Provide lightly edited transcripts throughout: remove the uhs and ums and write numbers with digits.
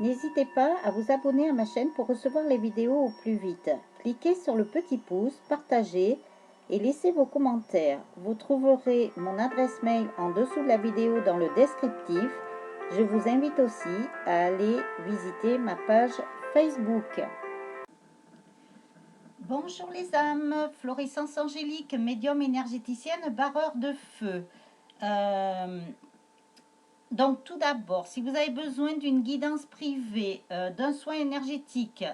N'hésitez pas à vous abonner à ma chaîne pour recevoir les vidéos au plus vite. Cliquez sur le petit pouce, partagez et laissez vos commentaires. Vous trouverez mon adresse mail en dessous de la vidéo dans le descriptif. Je vous invite aussi à aller visiter ma page Facebook. Bonjour les âmes, Florissance Angélique, médium énergéticienne, barreur de feu. Donc tout d'abord, si vous avez besoin d'une guidance privée, d'un soin énergétique,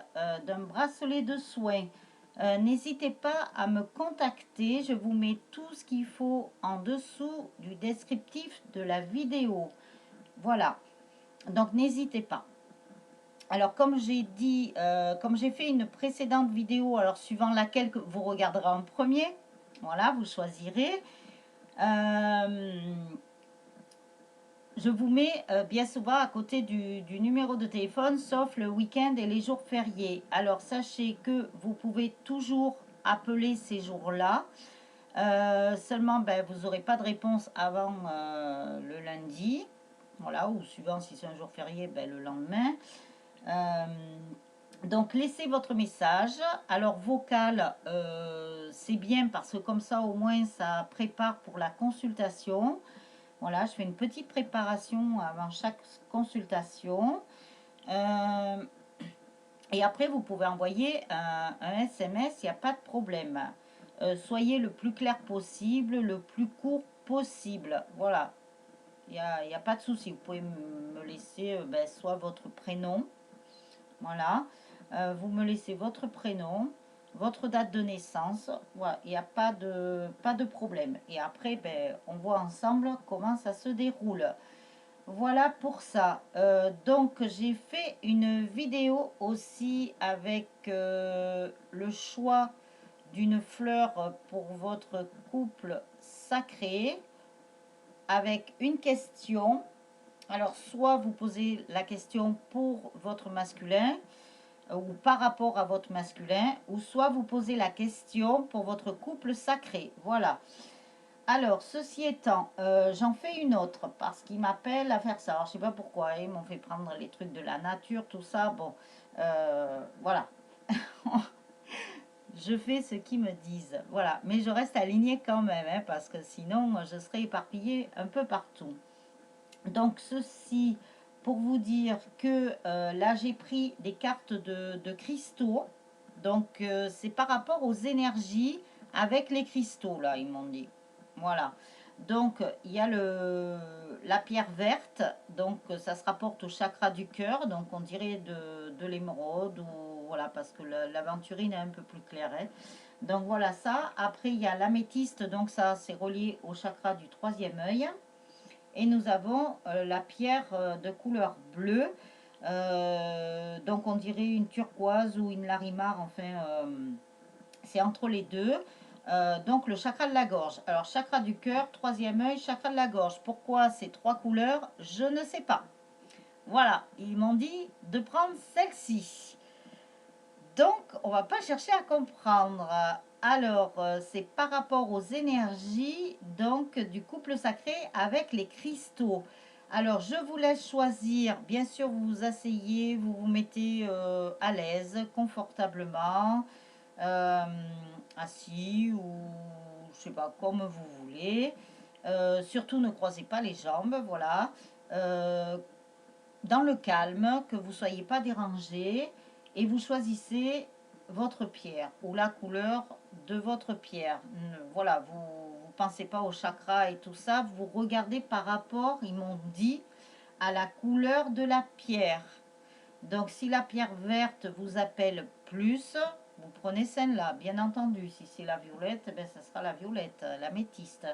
d'un bracelet de soins, n'hésitez pas à me contacter. Je vous mets tout ce qu'il faut en dessous du descriptif de la vidéo. Voilà, donc n'hésitez pas. Alors comme j'ai dit, comme j'ai fait une précédente vidéo, alors suivant laquelle vous regarderez en premier, voilà, vous choisirez. Je vous mets bien souvent à côté du numéro de téléphone, sauf le week-end et les jours fériés. Alors, sachez que vous pouvez toujours appeler ces jours-là. Seulement, vous n'aurez pas de réponse avant le lundi. Voilà, ou suivant si c'est un jour férié, le lendemain. Donc, laissez votre message. Alors, vocal, c'est bien parce que comme ça, au moins, ça prépare pour la consultation. Voilà, je fais une petite préparation avant chaque consultation. Et après, vous pouvez envoyer un SMS, il n'y a pas de problème. Soyez le plus clair possible, le plus court possible. Voilà, il n'y a pas de souci. Vous pouvez me laisser soit votre prénom. Voilà, vous me laissez votre prénom, votre date de naissance. Voilà, il n'y a pas de problème. Et après, on voit ensemble comment ça se déroule. Voilà pour ça. Donc, j'ai fait une vidéo aussi avec le choix d'une fleur pour votre couple sacré avec une question. Alors, soit vous posez la question pour votre masculin ou par rapport à votre masculin, ou soit vous posez la question pour votre couple sacré. Voilà. Alors, ceci étant, j'en fais une autre parce qu'ils m'appellent à faire ça. Alors, je sais pas pourquoi, ils m'ont fait prendre les trucs de la nature, tout ça. Bon, voilà. Je fais ce qu'ils me disent. Voilà, mais je reste alignée quand même, hein, parce que sinon, je serais éparpillée un peu partout. Donc, ceci pour vous dire que là, j'ai pris des cartes de cristaux. Donc, c'est par rapport aux énergies avec les cristaux, là, ils m'ont dit. Voilà. Donc, il y a la pierre verte. Donc, ça se rapporte au chakra du cœur. Donc, on dirait de l'émeraude. Ou, voilà, parce que l'aventurine est un peu plus claire. Hein. Donc, voilà ça. Après, il y a l'améthyste. Donc, ça, c'est relié au chakra du troisième œil. Et nous avons la pierre de couleur bleue. Donc, on dirait une turquoise ou une larimar. Enfin, c'est entre les deux. Donc le chakra de la gorge. Alors chakra du cœur, troisième œil, chakra de la gorge. Pourquoi ces trois couleurs? Je ne sais pas. Voilà, ils m'ont dit de prendre celle-ci. Donc on va pas chercher à comprendre. Alors c'est par rapport aux énergies donc du couple sacré avec les cristaux. Alors je vous laisse choisir. Bien sûr vous vous asseyez, vous vous mettez à l'aise, confortablement. Assis ou je sais pas, comme vous voulez. Surtout ne croisez pas les jambes, voilà. Dans le calme, que vous ne soyez pas dérangé et vous choisissez votre pierre ou la couleur de votre pierre. Voilà, vous ne pensez pas au chakra et tout ça, vous regardez par rapport, ils m'ont dit, à la couleur de la pierre. Donc, si la pierre verte vous appelle plus, vous prenez celle-là, bien entendu. Si c'est la violette, ça sera la violette, l'améthyste.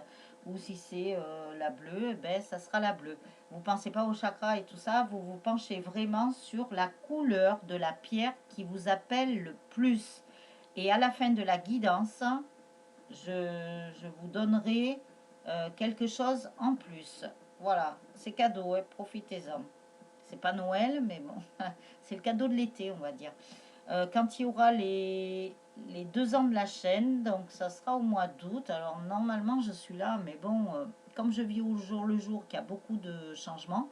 Ou si c'est la bleue, ça sera la bleue. Vous ne pensez pas au chakra et tout ça, vous vous penchez vraiment sur la couleur de la pierre qui vous appelle le plus. Et à la fin de la guidance, je vous donnerai quelque chose en plus. Voilà, c'est cadeau, hein, profitez-en. C'est pas Noël, mais bon, c'est le cadeau de l'été, on va dire. Quand il y aura les 2 ans de la chaîne, donc ça sera au mois d'août. Alors normalement, je suis là, mais bon, comme je vis au jour le jour, qu'il y a beaucoup de changements,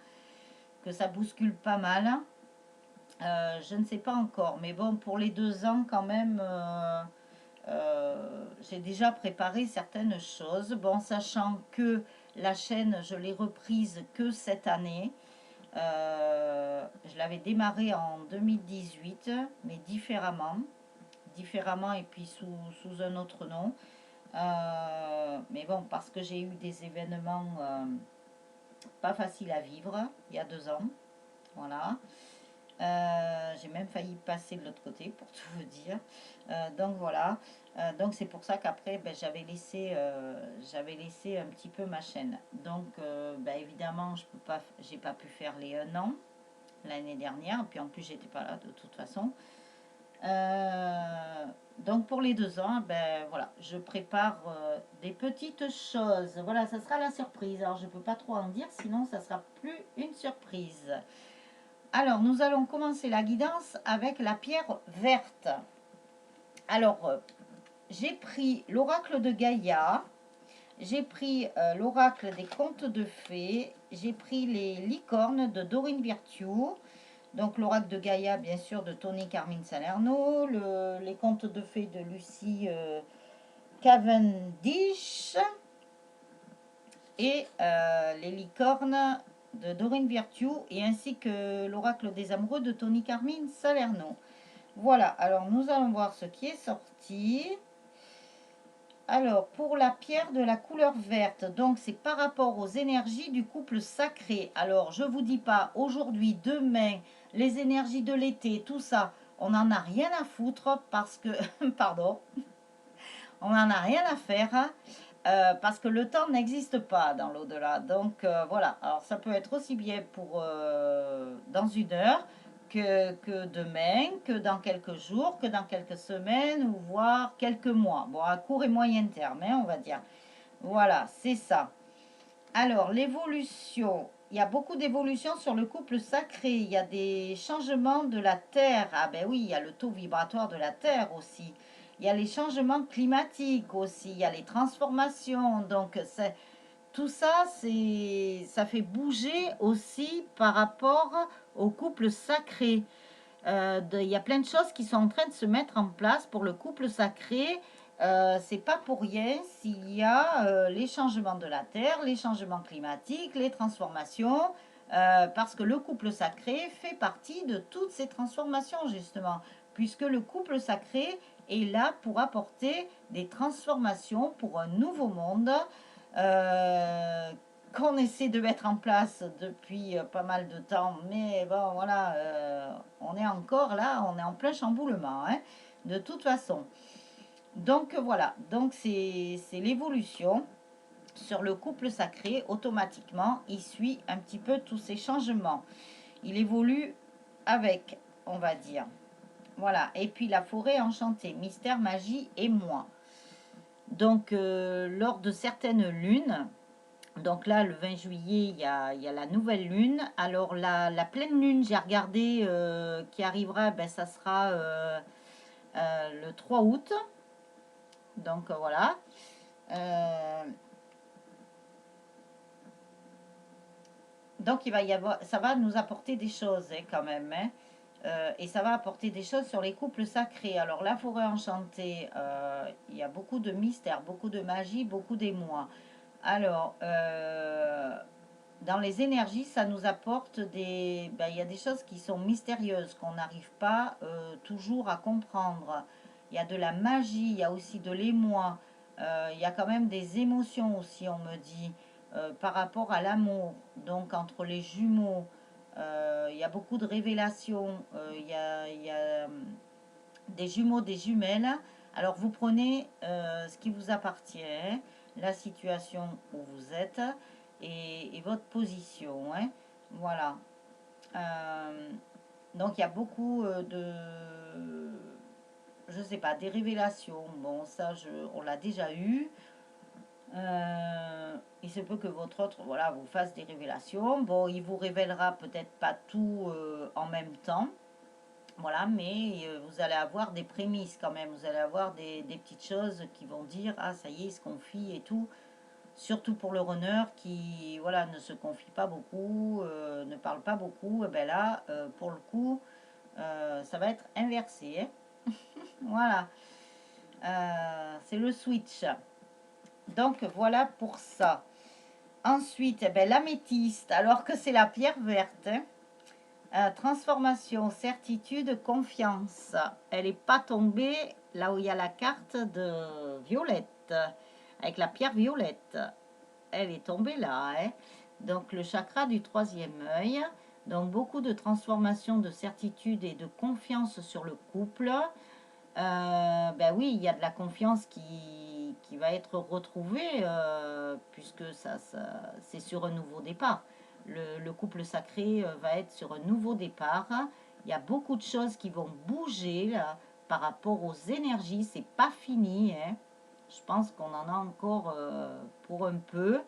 que ça bouscule pas mal, Je ne sais pas encore, mais bon, pour les 2 ans quand même, j'ai déjà préparé certaines choses. Bon, sachant que la chaîne, je l'ai reprise que cette année. Je l'avais démarré en 2018, mais différemment et puis sous un autre nom. Mais bon, parce que j'ai eu des événements pas faciles à vivre il y a 2 ans. Voilà. J'ai même failli passer de l'autre côté pour tout vous dire. Donc voilà. Donc c'est pour ça qu'après ben, j'avais laissé un petit peu ma chaîne. Donc ben, évidemment j'ai pas pu faire les 1 an l'année dernière. Puis en plus j'étais pas là de toute façon. Donc pour les 2 ans, ben voilà, je prépare des petites choses. Voilà, ça sera la surprise. Alors je peux pas trop en dire, sinon ça sera plus une surprise. Alors nous allons commencer la guidance avec la pierre verte. Alors j'ai pris l'oracle de Gaïa, j'ai pris l'oracle des contes de fées, j'ai pris les licornes de Dorine Virtue. Donc l'oracle de Gaïa, bien sûr, de Tony Carmine Salerno, les contes de fées de Lucie Cavendish et les licornes de Dorine Virtue et ainsi que l'oracle des amoureux de Tony Carmine Salerno. Voilà, alors nous allons voir ce qui est sorti. Alors, pour la pierre de la couleur verte, donc c'est par rapport aux énergies du couple sacré. Alors, je vous dis pas aujourd'hui, demain, les énergies de l'été, tout ça, on n'en a rien à foutre parce que, pardon, on n'en a rien à faire hein, parce que le temps n'existe pas dans l'au-delà. Donc, voilà, alors ça peut être aussi bien pour dans 1 heure que demain, que dans quelques jours, que dans quelques semaines ou voire quelques mois. Bon, à court et moyen terme, hein, on va dire. Voilà, c'est ça. Alors, l'évolution. Il y a beaucoup d'évolutions sur le couple sacré. Il y a des changements de la Terre. Ah ben oui, il y a le taux vibratoire de la Terre aussi. Il y a les changements climatiques aussi. Il y a les transformations. Donc, tout ça, ça fait bouger aussi par rapport au couple sacré. Il y a plein de choses qui sont en train de se mettre en place pour le couple sacré. C'est pas pour rien s'il y a les changements de la terre, les changements climatiques, les transformations, parce que le couple sacré fait partie de toutes ces transformations justement, puisque le couple sacré est là pour apporter des transformations pour un nouveau monde euh, qu'on essaie de mettre en place depuis pas mal de temps, mais bon voilà, on est encore là, on est en plein chamboulement, hein, de toute façon. Donc voilà, donc c'est l'évolution sur le couple sacré, automatiquement, il suit un petit peu tous ces changements. Il évolue avec, on va dire. Voilà, et puis la forêt enchantée, mystère, magie et moi. Donc lors de certaines lunes, donc là, le 20 juillet, il y a la nouvelle lune. Alors, la pleine lune, j'ai regardé, qui arrivera, ben, ça sera le 3 août. Donc, voilà. Euh, donc, il va y avoir, ça va nous apporter des choses hein, quand même. Hein. Et ça va apporter des choses sur les couples sacrés. Alors, la forêt enchantée, il y a beaucoup de mystères, beaucoup de magie, beaucoup d'émoi. Alors, dans les énergies, ça nous apporte ben, il y a des choses qui sont mystérieuses, qu'on n'arrive pas toujours à comprendre. Il y a de la magie, il y a aussi de l'émoi. Il y a quand même des émotions aussi, on me dit, par rapport à l'amour. Donc, entre les jumeaux, il y a beaucoup de révélations. Il y a des jumeaux, des jumelles. Alors, vous prenez ce qui vous appartient, hein, la situation où vous êtes et votre position. Hein. Voilà. Euh, donc, il y a beaucoup je sais pas, des révélations. Bon, ça, on l'a déjà eu. Il se peut que votre autre, voilà, vous fasse des révélations. Bon, il vous révélera peut-être pas tout en même temps. Voilà, mais vous allez avoir des prémices quand même. Vous allez avoir des petites choses qui vont dire, ah, ça y est, il se confie et tout. Surtout pour le runner qui, voilà, ne se confie pas beaucoup, ne parle pas beaucoup. Et ben là, pour le coup, Ça va être inversé, hein. Voilà. C'est le switch. Donc, voilà pour ça. Ensuite, eh ben, l'améthyste, alors que c'est la pierre verte, hein. Transformation, certitude, confiance. Elle n'est pas tombée là où il y a la carte de violette, avec la pierre violette. Elle est tombée là, hein. Donc le chakra du troisième œil. Donc beaucoup de transformation, de certitude et de confiance sur le couple. Ben oui, il y a de la confiance qui va être retrouvée, puisque c'est sur un nouveau départ. Le couple sacré va être sur un nouveau départ. Il y a beaucoup de choses qui vont bouger là, par rapport aux énergies. C'est pas fini, hein. Je pense qu'on en a encore pour un peu.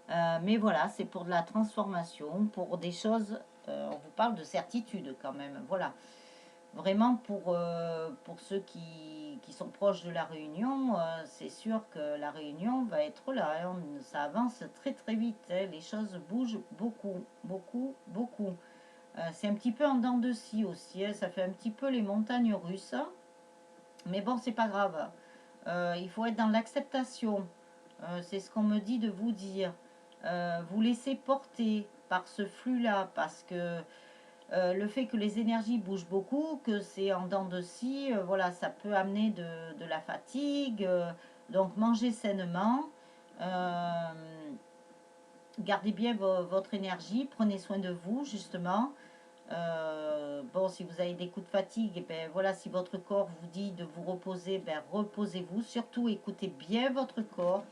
Mais voilà, c'est pour de la transformation, pour des choses. On vous parle de certitude quand même. Voilà. Vraiment, pour ceux qui sont proches de la Réunion, c'est sûr que la Réunion va être là, hein. Ça avance très très vite, hein. Les choses bougent beaucoup, beaucoup, beaucoup. C'est un petit peu en dents de scie aussi, hein. Ça fait un petit peu les montagnes russes. Mais bon, c'est pas grave. Il faut être dans l'acceptation. C'est ce qu'on me dit de vous dire. Vous laissez porter par ce flux-là, parce que le fait que les énergies bougent beaucoup, que c'est en dents de scie, voilà, ça peut amener de la fatigue. Donc mangez sainement, euh, gardez bien votre énergie, prenez soin de vous justement. Bon, si vous avez des coups de fatigue, eh ben voilà, si votre corps vous dit de vous reposer, ben reposez-vous. Surtout écoutez bien votre corps.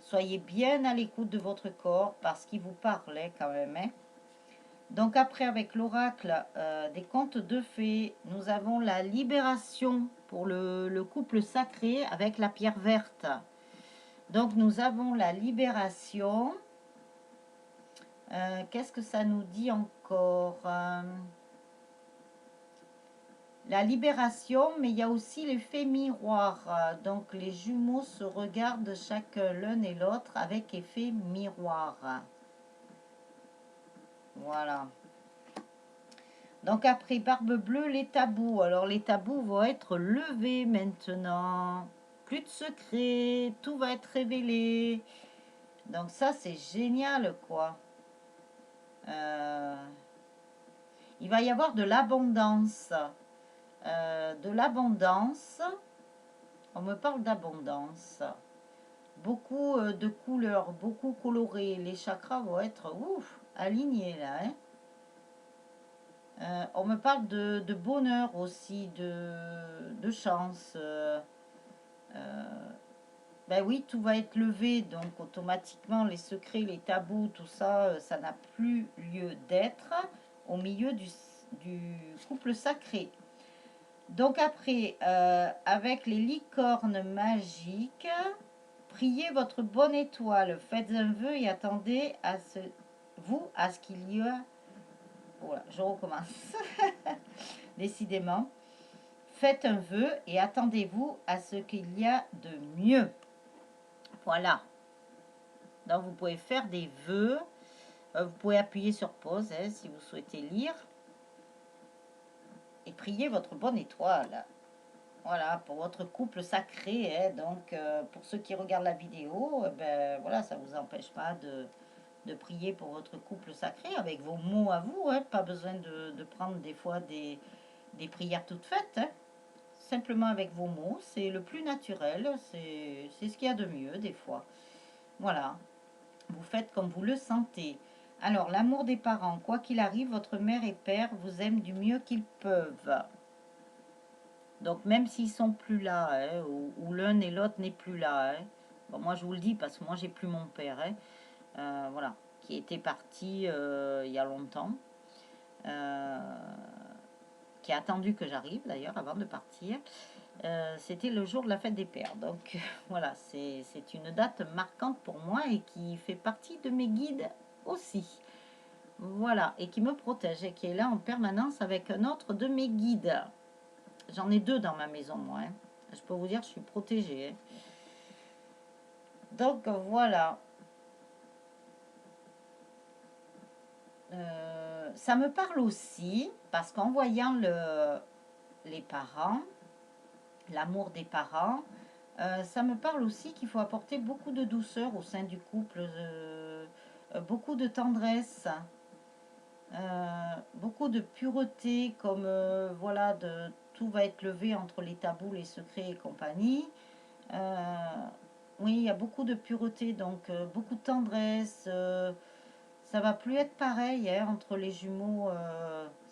Soyez bien à l'écoute de votre corps parce qu'il vous parle, hein, quand même, hein. Donc après, avec l'oracle des contes de fées, nous avons la libération pour le couple sacré avec la pierre verte. Donc nous avons la libération. Qu'est-ce que ça nous dit encore? La libération, mais il y a aussi l'effet miroir. Donc les jumeaux se regardent chacun l'un et l'autre avec effet miroir. Voilà. Donc après Barbe Bleue, les tabous. Alors les tabous vont être levés maintenant. Plus de secrets, tout va être révélé. Donc ça c'est génial quoi. Il va y avoir de l'abondance. De l'abondance. On me parle d'abondance. Beaucoup de couleurs, beaucoup colorées. Les chakras vont être ouf, alignés là, hein. On me parle de bonheur aussi, de chance. Ben oui, tout va être levé, donc automatiquement les secrets, les tabous, tout ça, ça n'a plus lieu d'être au milieu du couple sacré. Donc après, avec les licornes magiques, priez votre bonne étoile, faites un vœu et attendez à ce qu'il y a... Voilà, je recommence. Décidément. Faites un vœu et attendez-vous à ce qu'il y a de mieux. Voilà. Donc vous pouvez faire des vœux. Vous pouvez appuyer sur pause, hein, si vous souhaitez lire. Et prier votre bonne étoile. Voilà, pour votre couple sacré, hein. Donc pour ceux qui regardent la vidéo, ben voilà, ça ne vous empêche pas de prier pour votre couple sacré avec vos mots à vous, hein. Pas besoin de prendre des fois des prières toutes faites, hein. Simplement avec vos mots, c'est le plus naturel, c'est ce qu'il y a de mieux des fois. Voilà, vous faites comme vous le sentez. Alors, l'amour des parents, quoi qu'il arrive, votre mère et père vous aiment du mieux qu'ils peuvent. Donc, même s'ils sont plus là, hein, ou l'un et l'autre n'est plus là, hein. Bon, moi, je vous le dis parce que moi, j'ai plus mon père, hein, voilà, qui était parti il y a longtemps. Qui a attendu que j'arrive d'ailleurs avant de partir. C'était le jour de la fête des pères. Donc voilà, c'est une date marquante pour moi et qui fait partie de mes guides aussi. Voilà, et qui me protège et qui est là en permanence avec un autre de mes guides. J'en ai deux dans ma maison, moi, hein. Je peux vous dire, je suis protégée, hein. Donc voilà. ça me parle aussi, parce qu'en voyant les parents, l'amour des parents, ça me parle aussi qu'il faut apporter beaucoup de douceur au sein du couple, beaucoup de tendresse, beaucoup de pureté, comme voilà, tout va être levé entre les tabous, les secrets et compagnie. Oui, il y a beaucoup de pureté, donc beaucoup de tendresse. Ça va plus être pareil hein, entre les jumeaux.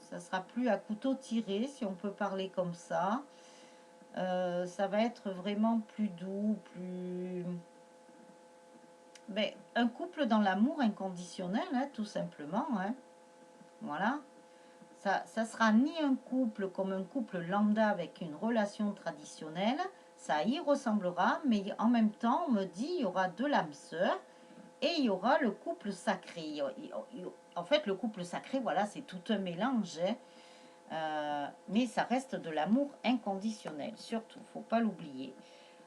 Ça sera plus à couteau tiré, si on peut parler comme ça. Ça va être vraiment plus doux, plus... Ben, un couple dans l'amour inconditionnel, hein, tout simplement. Hein. Voilà. Ça sera ni un couple comme un couple lambda avec une relation traditionnelle. Ça y ressemblera, mais en même temps, on me dit il y aura de l'âme sœur et il y aura le couple sacré. En fait, le couple sacré, voilà, c'est tout un mélange. Hein. Mais ça reste de l'amour inconditionnel, surtout, faut pas l'oublier.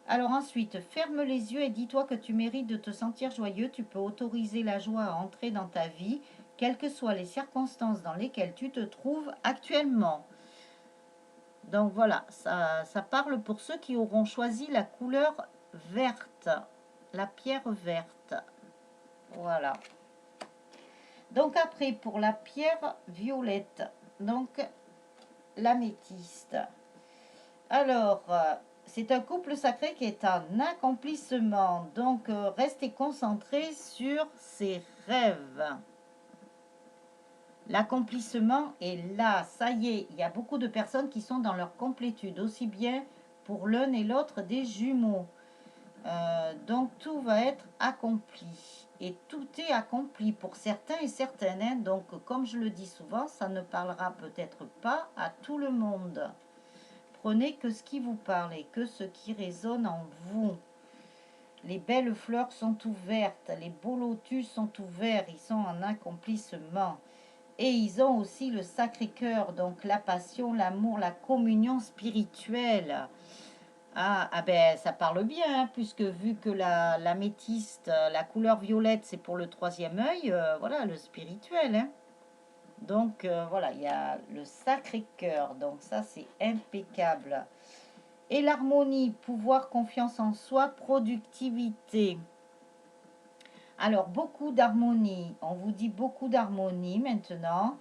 Alors ensuite, ferme les yeux et dis-toi que tu mérites de te sentir joyeux. Tu peux autoriser la joie à entrer dans ta vie, quelles que soient les circonstances dans lesquelles tu te trouves actuellement. Donc voilà, ça parle pour ceux qui auront choisi la couleur verte, la pierre verte. Voilà. Donc après, pour la pierre violette, donc l'améthyste. Alors, c'est un couple sacré qui est un accomplissement. Donc, restez concentrés sur ses rêves. L'accomplissement est là. Ça y est, il y a beaucoup de personnes qui sont dans leur complétude, aussi bien pour l'un et l'autre des jumeaux. Donc, tout va être accompli. Et tout est accompli pour certains et certaines. Hein. Donc, comme je le dis souvent, ça ne parlera peut-être pas à tout le monde. Prenez que ce qui vous parle et que ce qui résonne en vous. Les belles fleurs sont ouvertes, les beaux lotus sont ouverts, ils sont en accomplissement. Et ils ont aussi le Sacré-Cœur, donc la passion, l'amour, la communion spirituelle. Ah ben ça parle bien, hein, puisque vu que la métiste, la couleur violette, c'est pour le troisième œil, voilà, le spirituel. Hein. Donc voilà, il y a le Sacré-Cœur, donc ça c'est impeccable. Et l'harmonie, pouvoir, confiance en soi, productivité. Alors, beaucoup d'harmonie. On vous dit beaucoup d'harmonie maintenant.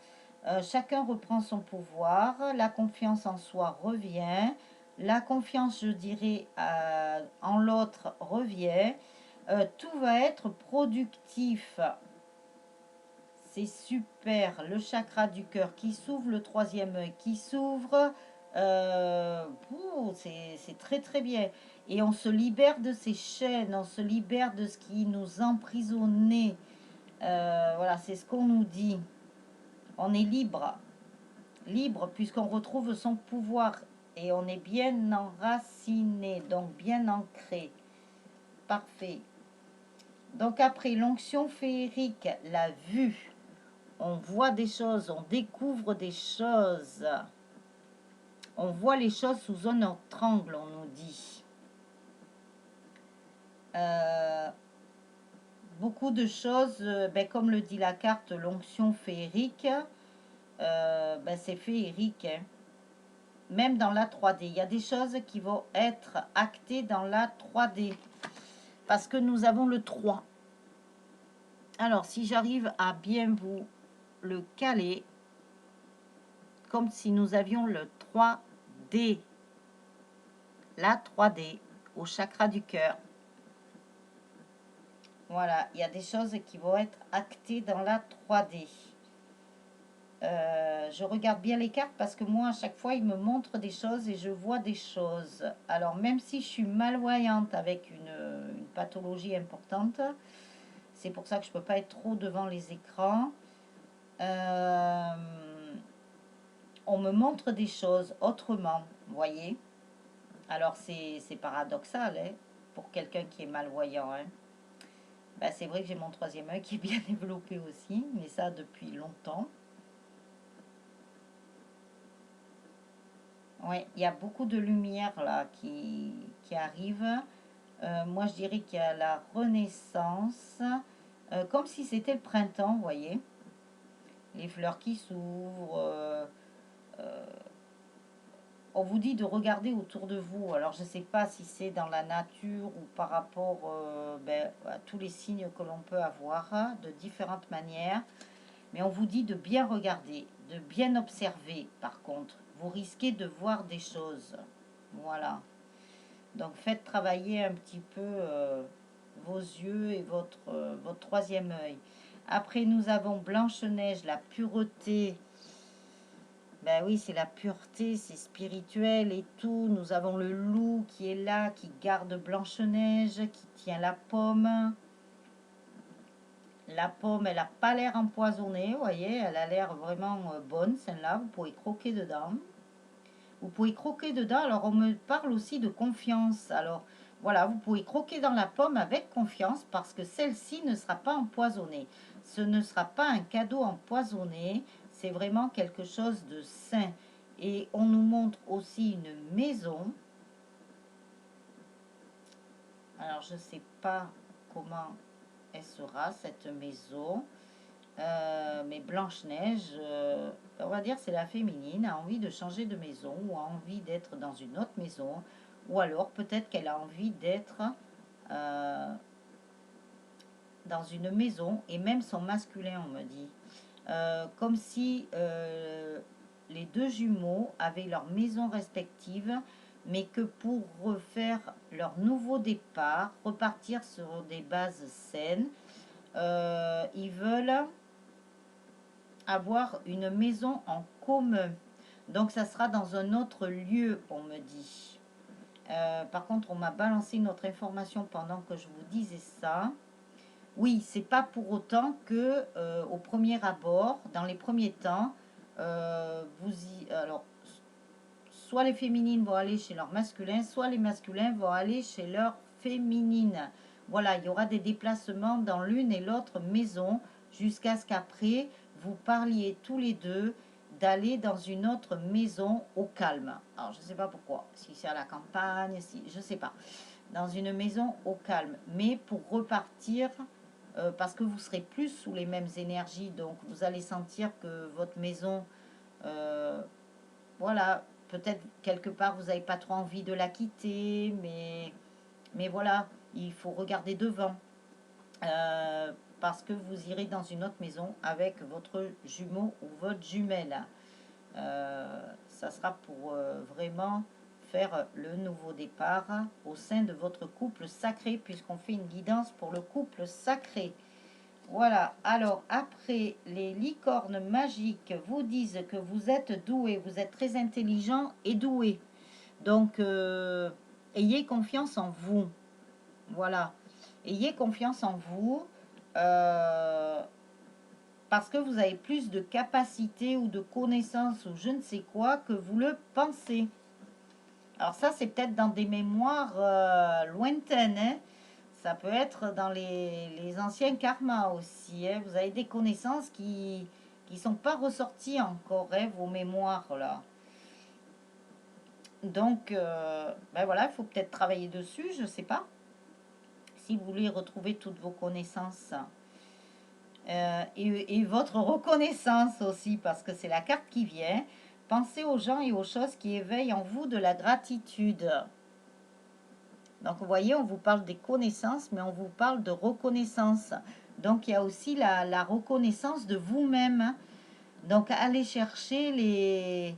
Chacun reprend son pouvoir. La confiance en soi revient. La confiance, je dirais, en l'autre revient. Tout va être productif. C'est super. Le chakra du cœur qui s'ouvre, le troisième œil qui s'ouvre. C'est très très bien. Et on se libère de ces chaînes, on se libère de ce qui nous emprisonnait. Voilà, c'est ce qu'on nous dit. On est libre. Libre puisqu'on retrouve son pouvoir. Et on est bien enraciné, donc bien ancré. Parfait. Donc après, l'onction féerique, la vue. On voit des choses, on découvre des choses. On voit les choses sous un autre angle, on nous dit. Beaucoup de choses, ben, comme le dit la carte, l'onction féerique, ben, c'est féerique. Hein. Même dans la 3D, il y a des choses qui vont être actées dans la 3D. Parce que nous avons le 3. Alors, si j'arrive à bien vous le caler, comme si nous avions le 3D. La 3D, au chakra du cœur. Voilà, il y a des choses qui vont être actées dans la 3D. Je regarde bien les cartes parce que moi, à chaque fois, ils me montrent des choses et je vois des choses. Alors, même si je suis malvoyante avec une pathologie importante, c'est pour ça que je ne peux pas être trop devant les écrans. On me montre des choses autrement, vous voyez. Alors, c'est paradoxal hein, pour quelqu'un qui est malvoyant. Hein. Ben, c'est vrai que j'ai mon troisième œil qui est bien développé aussi, mais ça depuis longtemps. Oui, il y a beaucoup de lumière là qui arrive. Moi, je dirais qu'il y a la renaissance, comme si c'était le printemps, vous voyez. les fleurs qui s'ouvrent. On vous dit de regarder autour de vous. Alors, je ne sais pas si c'est dans la nature ou par rapport à tous les signes que l'on peut avoir de différentes manières. Mais on vous dit de bien regarder, de bien observer par contre. Vous risquez de voir des choses. Voilà. Donc, faites travailler un petit peu vos yeux et votre troisième œil. Après, nous avons Blanche-Neige, la pureté. Ben oui, c'est la pureté, c'est spirituel et tout. Nous avons le loup qui est là, qui garde Blanche-Neige, qui tient la pomme. La pomme, elle n'a pas l'air empoisonnée, vous voyez, elle a l'air vraiment bonne, celle-là. Vous pouvez croquer dedans. Vous pouvez croquer dedans. Alors, on me parle aussi de confiance. Alors, voilà, vous pouvez croquer dans la pomme avec confiance parce que celle-ci ne sera pas empoisonnée. Ce ne sera pas un cadeau empoisonné. C'est vraiment quelque chose de sain. Et on nous montre aussi une maison. Alors, je ne sais pas comment elle sera, cette maison. Mais Blanche-Neige, on va dire c'est la féminine, a envie de changer de maison ou a envie d'être dans une autre maison. Ou alors peut-être qu'elle a envie d'être euh, dans une maison et même son masculin, on me dit. Comme si les deux jumeaux avaient leur maison respective, mais que pour refaire leur nouveau départ, repartir sur des bases saines, ils veulent avoir une maison en commun. Donc ça sera dans un autre lieu, on me dit. Par contre, on m'a balancé une autre information pendant que je vous disais ça. Oui, c'est pas pour autant que au premier abord, dans les premiers temps, alors, soit les féminines vont aller chez leur masculin, soit les masculins vont aller chez leur féminine. Voilà, il y aura des déplacements dans l'une et l'autre maison jusqu'à ce qu'après, vous parliez tous les deux d'aller dans une autre maison au calme. Alors, je ne sais pas pourquoi, si c'est à la campagne, si, je ne sais pas. Dans une maison au calme, mais pour repartir, parce que vous serez plus sous les mêmes énergies, donc vous allez sentir que votre maison, voilà, peut-être quelque part vous n'avez pas trop envie de la quitter, mais voilà, il faut regarder devant. Parce que vous irez dans une autre maison avec votre jumeau ou votre jumelle. Ça sera pour vraiment faire le nouveau départ au sein de votre couple sacré, puisqu'on fait une guidance pour le couple sacré. Voilà, alors après, les licornes magiques vous disent que vous êtes doué, vous êtes très intelligent et doué. Donc, ayez confiance en vous. Voilà, ayez confiance en vous parce que vous avez plus de capacité ou de connaissances ou je ne sais quoi que vous le pensez. Alors ça, c'est peut-être dans des mémoires lointaines, hein. Ça peut être dans les anciens karmas aussi, hein. Vous avez des connaissances qui sont pas ressorties encore, hein, vos mémoires là. Donc, ben voilà, il faut peut-être travailler dessus, je sais pas. Si vous voulez retrouver toutes vos connaissances et votre reconnaissance aussi, parce que c'est la carte qui vient. Pensez aux gens et aux choses qui éveillent en vous de la gratitude. Donc, vous voyez, on vous parle des connaissances, mais on vous parle de reconnaissance. Donc, il y a aussi la reconnaissance de vous-même. Donc, allez chercher les,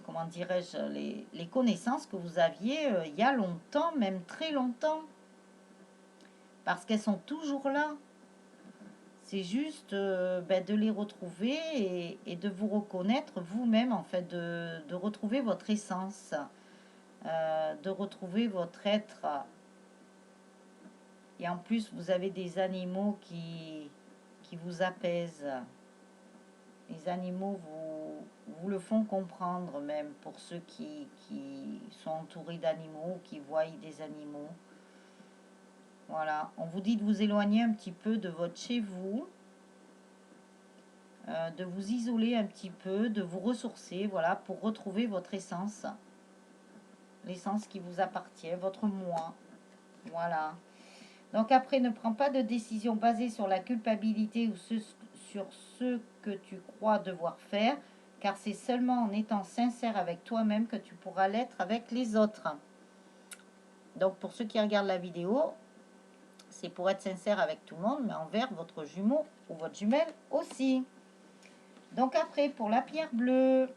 comment dirais-je, les connaissances que vous aviez il y a longtemps, même très longtemps. Parce qu'elles sont toujours là. C'est juste de les retrouver et de vous reconnaître vous-même, en fait, de retrouver votre essence, de retrouver votre être. Et en plus, vous avez des animaux qui vous apaisent. Les animaux vous le font comprendre, même pour ceux qui sont entourés d'animaux, qui voient des animaux. Voilà, on vous dit de vous éloigner un petit peu de votre chez vous, de vous isoler un petit peu, de vous ressourcer, voilà, pour retrouver votre essence, l'essence qui vous appartient, votre moi. Voilà. Donc après, ne prends pas de décision basée sur la culpabilité ou sur ce que tu crois devoir faire, car c'est seulement en étant sincère avec toi-même que tu pourras l'être avec les autres. Donc pour ceux qui regardent la vidéo, c'est pour être sincère avec tout le monde, mais envers votre jumeau ou votre jumelle aussi. Donc après, pour la pierre bleue,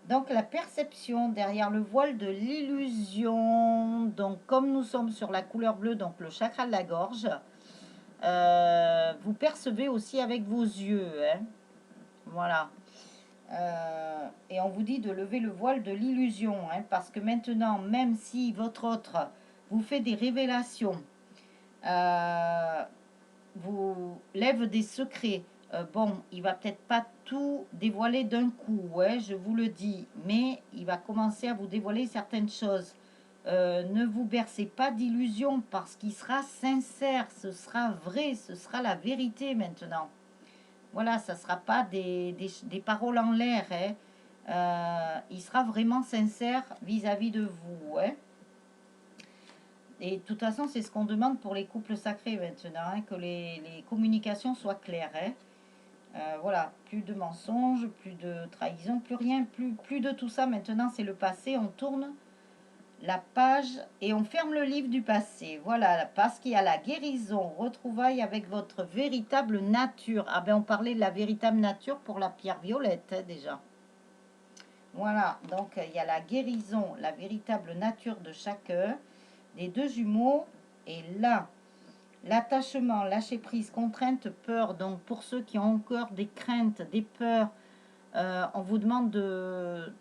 donc la perception derrière le voile de l'illusion. Donc comme nous sommes sur la couleur bleue, donc le chakra de la gorge, vous percevez aussi avec vos yeux. Hein. Voilà. Et on vous dit de lever le voile de l'illusion. Hein, parce que maintenant, même si votre autre vous fait des révélations, vous lève des secrets, bon, il va peut-être pas tout dévoiler d'un coup, ouais, je vous le dis, mais il va commencer à vous dévoiler certaines choses. Ne vous bercez pas d'illusions parce qu'il sera sincère, ce sera vrai, ce sera la vérité maintenant. Voilà, ça ne sera pas des paroles en l'air. Hein. Il sera vraiment sincère vis-à-vis de vous. Hein. Et de toute façon, c'est ce qu'on demande pour les couples sacrés maintenant, hein, que les communications soient claires. Hein. Voilà, plus de mensonges, plus de trahison, plus rien, plus de tout ça. Maintenant, c'est le passé. On tourne la page et on ferme le livre du passé. Voilà, parce qu'il y a la guérison, retrouvailles avec votre véritable nature. Ah ben, on parlait de la véritable nature pour la pierre violette, hein, déjà. Voilà, donc il y a la guérison, la véritable nature de chacun des deux jumeaux. Et là, l'attachement, lâcher prise, contrainte, peur. Donc pour ceux qui ont encore des craintes, des peurs, on vous demande de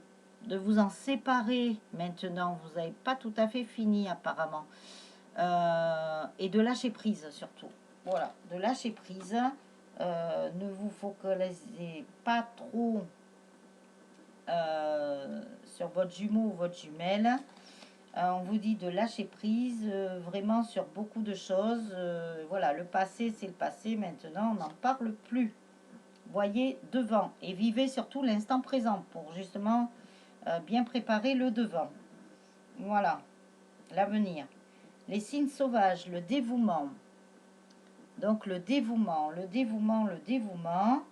vous en séparer maintenant. Vous n'avez pas tout à fait fini apparemment. Et de lâcher prise surtout. Voilà, de lâcher prise. Ne vous focalisez pas trop sur votre jumeau ou votre jumelle. On vous dit de lâcher prise vraiment sur beaucoup de choses. Voilà, le passé, c'est le passé. Maintenant, on n'en parle plus. Voyez devant et vivez surtout l'instant présent pour justement bien préparer le devant. Voilà, l'avenir. Les signes sauvages, le dévouement. Donc le dévouement, le dévouement, le dévouement.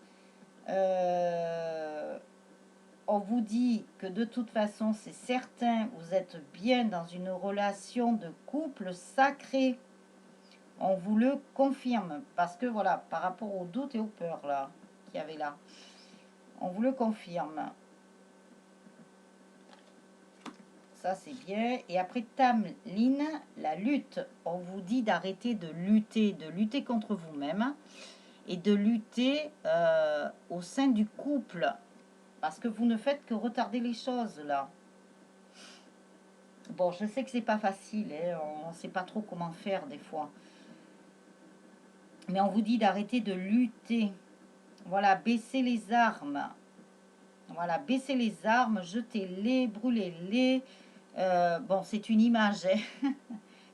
On vous dit que de toute façon, c'est certain, vous êtes bien dans une relation de couple sacré. On vous le confirme. Parce que voilà, par rapport aux doutes et aux peurs là, qu'il y avait là, on vous le confirme. Ça, c'est bien. Et après, Tameline, la lutte. On vous dit d'arrêter de lutter contre vous-même et de lutter au sein du couple. Parce que vous ne faites que retarder les choses, là. Bon, je sais que c'est pas facile, hein, on ne sait pas trop comment faire des fois. Mais on vous dit d'arrêter de lutter. Voilà, baissez les armes. Voilà, baissez les armes, jetez-les, brûlez-les. Bon, c'est une image, hein,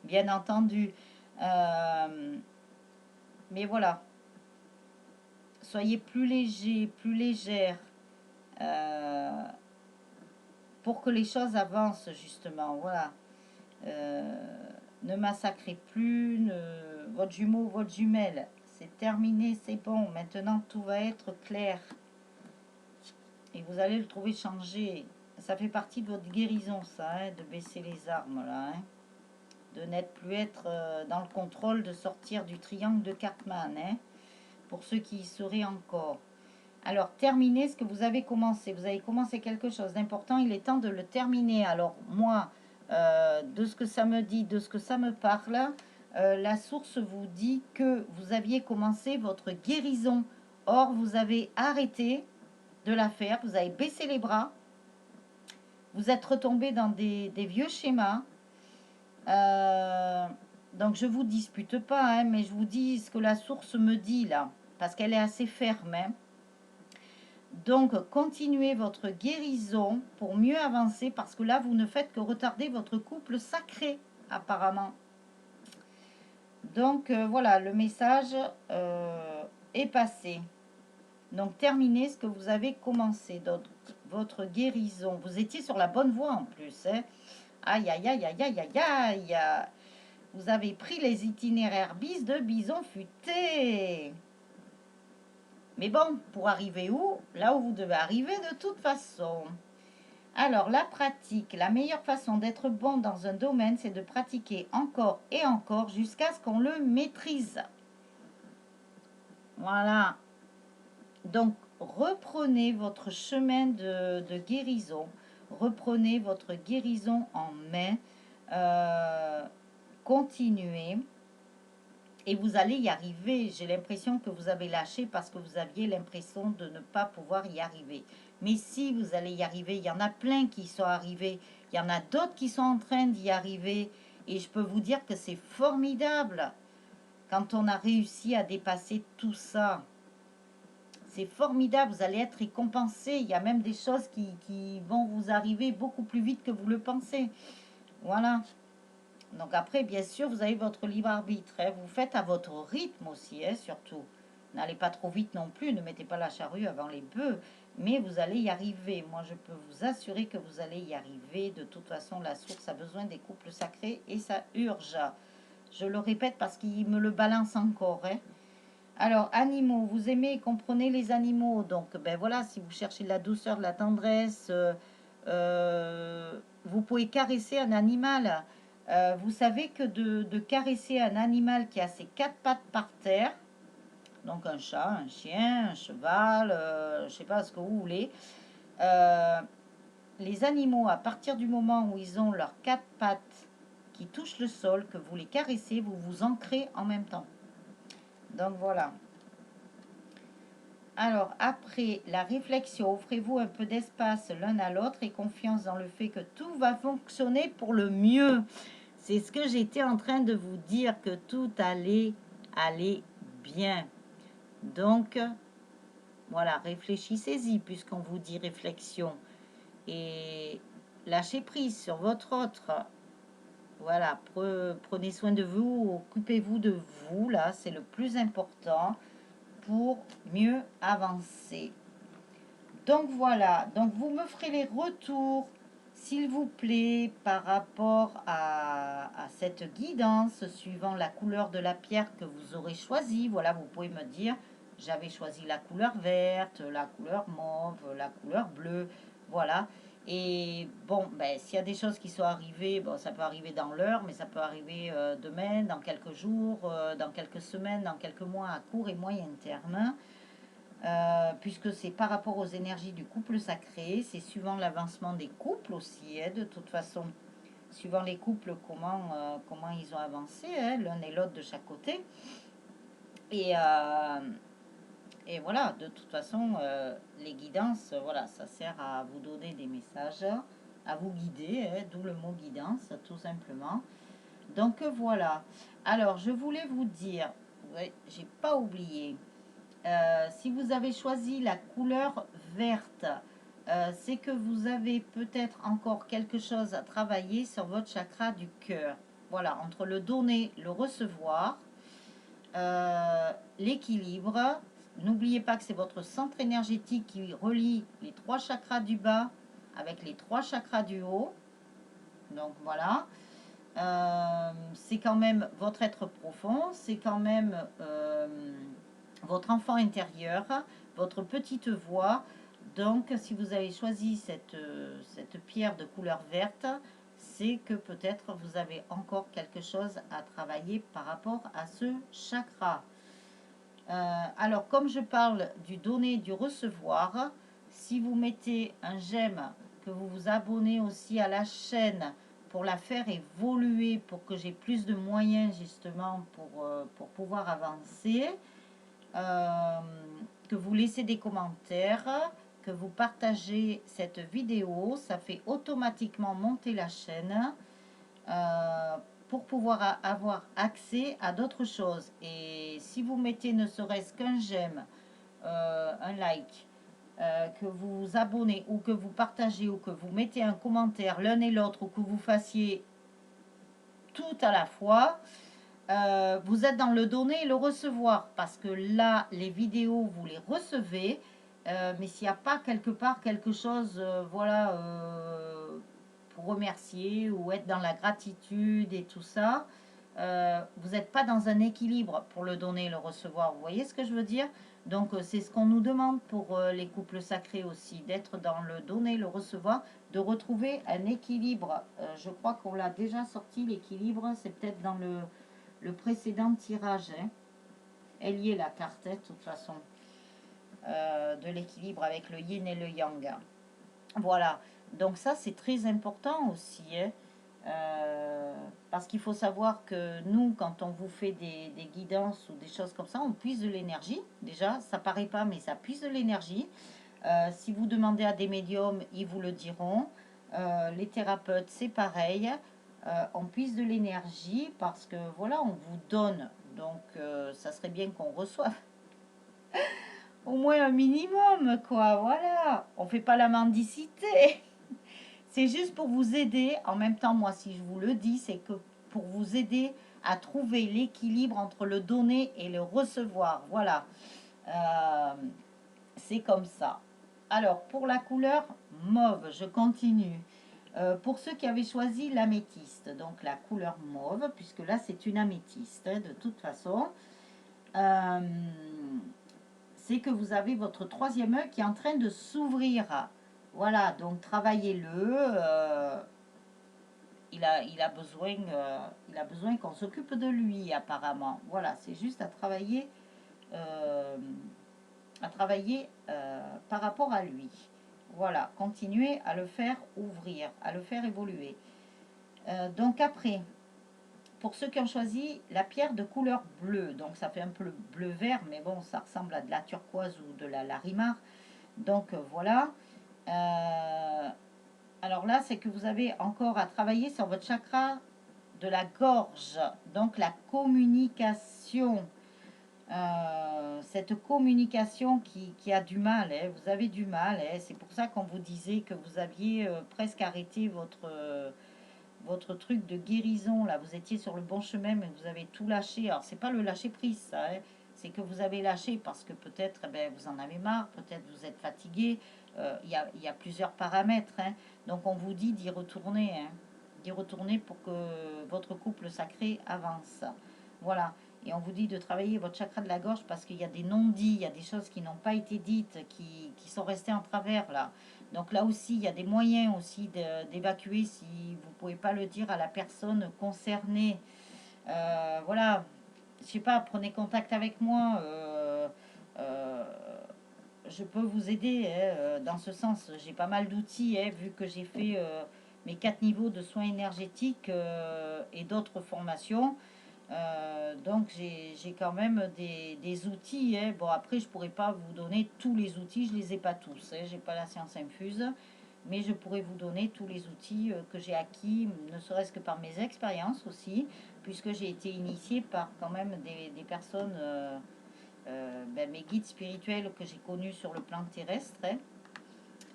bien entendu. Mais voilà, soyez plus léger, plus légère. Pour que les choses avancent justement, voilà. Ne massacrez plus votre jumeau, votre jumelle. C'est terminé, c'est bon. Maintenant, tout va être clair. Et vous allez le trouver changé. Ça fait partie de votre guérison, ça, hein, de baisser les armes, là. Hein. De n'être plus être dans le contrôle, de sortir du triangle de Cartman, hein, pour ceux qui y seraient encore. Alors, terminez ce que vous avez commencé. Vous avez commencé quelque chose d'important, il est temps de le terminer. Alors, moi, de ce que ça me dit, de ce que ça me parle, la source vous dit que vous aviez commencé votre guérison. Or, vous avez arrêté de la faire, vous avez baissé les bras, vous êtes retombé dans des vieux schémas. Donc, je ne vous dispute pas, hein, mais je vous dis ce que la source me dit là, parce qu'elle est assez ferme. Hein. Donc, continuez votre guérison pour mieux avancer parce que là, vous ne faites que retarder votre couple sacré, apparemment. Donc, voilà, le message est passé. Donc, terminez ce que vous avez commencé, donc, votre guérison. Vous étiez sur la bonne voie en plus. Hein. Aïe, aïe, aïe, aïe, aïe, aïe, aïe. vous avez pris les itinéraires bis de Bison Futé. Mais bon, pour arriver où? Là où vous devez arriver de toute façon. Alors, la pratique, la meilleure façon d'être bon dans un domaine, c'est de pratiquer encore et encore jusqu'à ce qu'on le maîtrise. Voilà. Donc, reprenez votre chemin de guérison. Reprenez votre guérison en main. Continuez. Et vous allez y arriver. J'ai l'impression que vous avez lâché parce que vous aviez l'impression de ne pas pouvoir y arriver. Mais si vous allez y arriver, il y en a plein qui sont arrivés. Il y en a d'autres qui sont en train d'y arriver. Et je peux vous dire que c'est formidable quand on a réussi à dépasser tout ça. C'est formidable, vous allez être récompensé. Il y a même des choses qui vont vous arriver beaucoup plus vite que vous le pensez. Voilà. Donc après, bien sûr, vous avez votre libre arbitre. Hein. Vous faites à votre rythme aussi, hein, surtout. N'allez pas trop vite non plus, ne mettez pas la charrue avant les bœufs. Mais vous allez y arriver. Moi, je peux vous assurer que vous allez y arriver. De toute façon, la source a besoin des couples sacrés et ça urge. Je le répète parce qu'il me le balance encore. Hein. Alors, animaux, vous aimez et comprenez les animaux. Donc, ben voilà, si vous cherchez de la douceur, de la tendresse, vous pouvez caresser un animal. Vous savez que de caresser un animal qui a ses quatre pattes par terre, donc un chat, un chien, un cheval, je ne sais pas ce que vous voulez, les animaux, à partir du moment où ils ont leurs quatre pattes qui touchent le sol, que vous les caressez, vous vous ancrez en même temps. Donc voilà. Alors, après la réflexion, offrez-vous un peu d'espace l'un à l'autre et confiance dans le fait que tout va fonctionner pour le mieux. C'est ce que j'étais en train de vous dire, que tout allait aller bien. Donc, voilà, réfléchissez-y puisqu'on vous dit réflexion. Et lâchez prise sur votre autre. Voilà, prenez soin de vous, occupez-vous de vous, là, c'est le plus important pour mieux avancer. Donc voilà, donc vous me ferez les retours, s'il vous plaît, par rapport à cette guidance, suivant la couleur de la pierre que vous aurez choisie. Voilà, vous pouvez me dire, j'avais choisi la couleur verte, la couleur mauve, la couleur bleue, voilà. Et bon, ben, s'il y a des choses qui sont arrivées, bon, ça peut arriver dans l'heure, mais ça peut arriver demain, dans quelques jours, dans quelques semaines, dans quelques mois à court et moyen terme. Puisque c'est par rapport aux énergies du couple sacré, c'est suivant l'avancement des couples aussi, hein, de toute façon, suivant les couples, comment ils ont avancé, hein, l'un et l'autre de chaque côté. Et, et voilà, de toute façon, les guidances, voilà, ça sert à vous donner des messages, à vous guider, hein, d'où le mot guidance, tout simplement. Donc voilà. Alors, je voulais vous dire, ouais, j'ai pas oublié. Si vous avez choisi la couleur verte, c'est que vous avez peut-être encore quelque chose à travailler sur votre chakra du cœur. Voilà, entre le donner, le recevoir, l'équilibre. N'oubliez pas que c'est votre centre énergétique qui relie les trois chakras du bas avec les trois chakras du haut. Donc voilà. C'est quand même votre être profond, c'est quand même votre enfant intérieur, votre petite voix. Donc, si vous avez choisi cette pierre de couleur verte, c'est que peut-être vous avez encore quelque chose à travailler par rapport à ce chakra. Alors, comme je parle du donner et du recevoir, si vous mettez un j'aime, que vous vous abonnez aussi à la chaîne pour la faire évoluer, pour que j'ai plus de moyens justement pour pouvoir avancer, que vous laissez des commentaires, que vous partagez cette vidéo, ça fait automatiquement monter la chaîne pour pouvoir avoir accès à d'autres choses. Et si vous mettez ne serait-ce qu'un j'aime, un like, que vous vous abonnez ou que vous partagez ou que vous mettez un commentaire l'un et l'autre ou que vous fassiez tout à la fois, vous êtes dans le donner et le recevoir parce que là, les vidéos, vous les recevez, mais s'il n'y a pas quelque part quelque chose, voilà, pour remercier ou être dans la gratitude et tout ça, vous n'êtes pas dans un équilibre pour le donner et le recevoir. Vous voyez ce que je veux dire? Donc, c'est ce qu'on nous demande pour les couples sacrés aussi, d'être dans le donner, le recevoir, de retrouver un équilibre. Je crois qu'on l'a déjà sorti, l'équilibre, c'est peut-être dans le précédent tirage. Hein. Elle y est la carte, hein, de toute façon, de l'équilibre avec le yin et le yang. Voilà, donc ça c'est très important aussi, hein. Parce qu'il faut savoir que nous, quand on vous fait des guidances ou des choses comme ça, on puise de l'énergie. Déjà, ça paraît pas, mais ça puise de l'énergie. Si vous demandez à des médiums, ils vous le diront. Les thérapeutes, c'est pareil. On puise de l'énergie parce que voilà, on vous donne. Donc, ça serait bien qu'on reçoive au moins un minimum, quoi. Voilà, on fait pas la mendicité. C'est juste pour vous aider. En même temps, moi, si je vous le dis, c'est que pour vous aider à trouver l'équilibre entre le donner et le recevoir. Voilà. Euh, c'est comme ça. Alors, pour la couleur mauve, je continue. Pour ceux qui avaient choisi l'améthyste, donc la couleur mauve, puisque là, c'est une améthyste, hein, de toute façon. Euh, c'est que vous avez votre troisième œil qui est en train de s'ouvrir. Voilà, donc travaillez-le. Il a besoin qu'on s'occupe de lui, apparemment. Voilà, c'est juste euh, à travailler par rapport à lui. Voilà, continuez à le faire ouvrir, à le faire évoluer. Donc après, pour ceux qui ont choisi la pierre de couleur bleue, donc ça fait un peu bleu-vert, mais bon, ça ressemble à de la turquoise ou de la larimar. Donc voilà. Euh, alors là, c'est que vous avez encore à travailler sur votre chakra de la gorge, donc la communication. Cette communication qui a du mal, hein, vous avez du mal, hein, c'est pour ça qu'on vous disait que vous aviez presque arrêté votre truc de guérison, là, vous étiez sur le bon chemin, mais vous avez tout lâché. Alors, c'est pas le lâcher prise, ça, hein, c'est que vous avez lâché parce que peut-être vous en avez marre, peut-être vous êtes fatigué, il y a plusieurs paramètres, hein, donc on vous dit hein, d'y retourner pour que votre couple sacré avance. Voilà. Et on vous dit de travailler votre chakra de la gorge parce qu'il y a des non-dits, il y a des choses qui n'ont pas été dites, qui sont restées en travers là. Donc là aussi, il y a des moyens aussi d'évacuer si vous ne pouvez pas le dire à la personne concernée. Voilà, je sais pas, prenez contact avec moi. Euh, je peux vous aider hein, dans ce sens. J'ai pas mal d'outils, hein, vu que j'ai fait mes 4 niveaux de soins énergétiques et d'autres formations. Donc j'ai quand même des outils. Hein. Bon, après, je pourrais pas vous donner tous les outils, je les ai pas tous. Hein. J'ai pas la science infuse, mais je pourrais vous donner tous les outils que j'ai acquis, ne serait-ce que par mes expériences aussi, puisque j'ai été initiée par quand même des personnes, mes guides spirituels que j'ai connus sur le plan terrestre hein,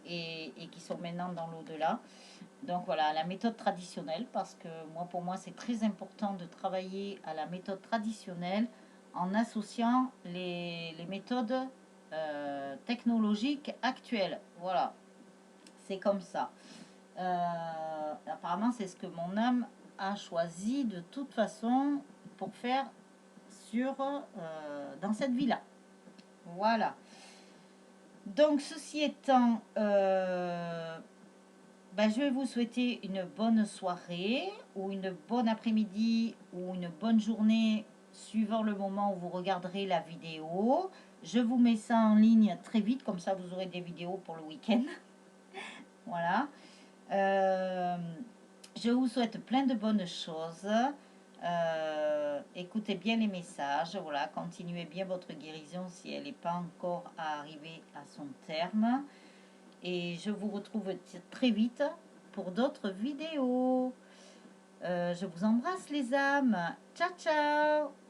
et qui sont maintenant dans l'au-delà. Donc voilà, la méthode traditionnelle, parce que pour moi, c'est très important de travailler à la méthode traditionnelle en associant les méthodes technologiques actuelles. Voilà, c'est comme ça. Apparemment, c'est ce que mon âme a choisi de toute façon pour faire dans cette vie-là. Voilà. Donc, ceci étant, je vais vous souhaiter une bonne soirée ou une bonne après-midi ou une bonne journée suivant le moment où vous regarderez la vidéo. Je vous mets ça en ligne très vite, comme ça vous aurez des vidéos pour le week-end. Voilà. Je vous souhaite plein de bonnes choses. Écoutez bien les messages. Voilà, continuez bien votre guérison si elle n'est pas encore arrivée à son terme. Et je vous retrouve très vite pour d'autres vidéos. Je vous embrasse les âmes. Ciao, ciao!